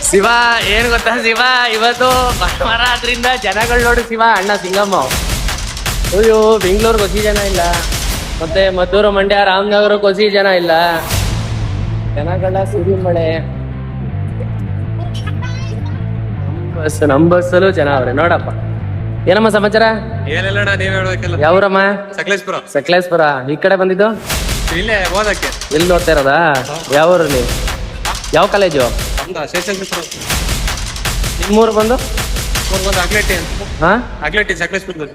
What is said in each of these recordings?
ಶಿವ ಏನ್ ಗೊತ್ತಾ ಶಿವ, ಇವತ್ತು ಭಾನುವಾರ ಆದ್ರಿಂದ ಜನಗಳು ನೋಡು ಶಿವ. ಅಣ್ಣ ಸಿಂಗಮ್ಮ ಅಯ್ಯೋ ಬೆಂಗಳೂರಿಗೆ ಹೊಸಿ ಜನ ಇಲ್ಲ, ಮತ್ತೆ ಮದ್ದೂರು ಮಂಡ್ಯ ರಾಮನಗರಕ್ಕೆ ಹೊಸಿ ಜನ ಇಲ್ಲ, ಜನಗಳ ಸುರಿ ಮಳೆ. ನಮ್ ಬಸ್ಸಲ್ಲೂ ಜನ ಅವ್ರೆ ನೋಡಪ್ಪ. ಏನಮ್ಮ ಸಮಾಚಾರ? ಏನಿಲ್ಲ ನೀವ್ ಹೇಳ್ಬೇಕಲ್ಲ. ಯಾವ್ರಮ್ಮ? ಸಕಲೇಶ್ಪುರ. ಸಕಲೇಶ್ಪುರ. ಈ ಕಡೆ ಬಂದಿದ್ದು ಇಲ್ಲೇ ಓದಕ್ಕೆ. ಎಲ್ಲಿ ನೋಡ್ತಾ ಇರೋದಾ? ಯಾವ ಊರು ನೀವು? ಯಾವ ಕಾಲೇಜು? ನಿಮ್ಮೂರು ಬಂದು ಅಗ್ಲೆಟ್ಟಿ ಹಾ ಅಗ್ಲೆಟ್ಟಿ ಸಕಲೇಶ್ಪುರ.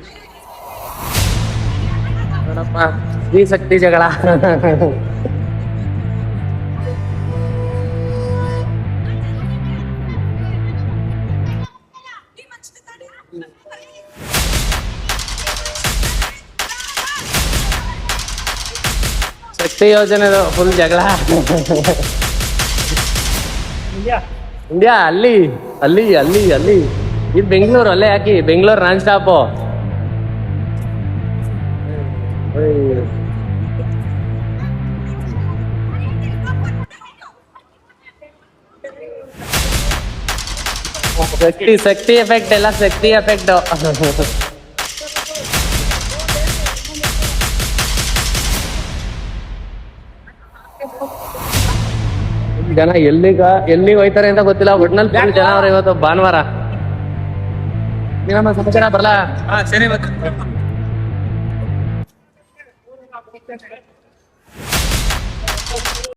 ನೋಡಪ್ಪ ಈ ಶಕ್ತಿ ಜಗಳ. ಶಕ್ತಿ ಯೋಜನೆ ಫುಲ್ ಜಗಳ. ಇಂಡಿಯಾ ಅಲ್ಲಿ ಅಲ್ಲಿ ಅಲ್ಲಿ ಅಲ್ಲಿ ಇದು ಬೆಂಗಳೂರು, ಅಲ್ಲೇ ಹಾಕಿ ಬೆಂಗಳೂರು ನಾನ್ ಸ್ಟಾಪು. ಶಕ್ತಿ ಶಕ್ತಿ ಎಫೆಕ್ಟ್ ಎಲ್ಲ ಶಕ್ತಿ ಎಫೆಕ್ಟ್. ಜನ ಎಲ್ಲಿಗೆ ಹೋಯ್ತಾರೆ ಅಂತ ಗೊತ್ತಿಲ್ಲ. ಒಟ್ನಲ್ಲಿ ಫುಲ್ ಜನ ಅವ್ರ ಇವತ್ತು ಭಾನುವಾರ. ಏನಮ್ಮ ಸಮಾಚಾರ? ಬರಲಾ? ಸರಿ ಮತ್ತೆ.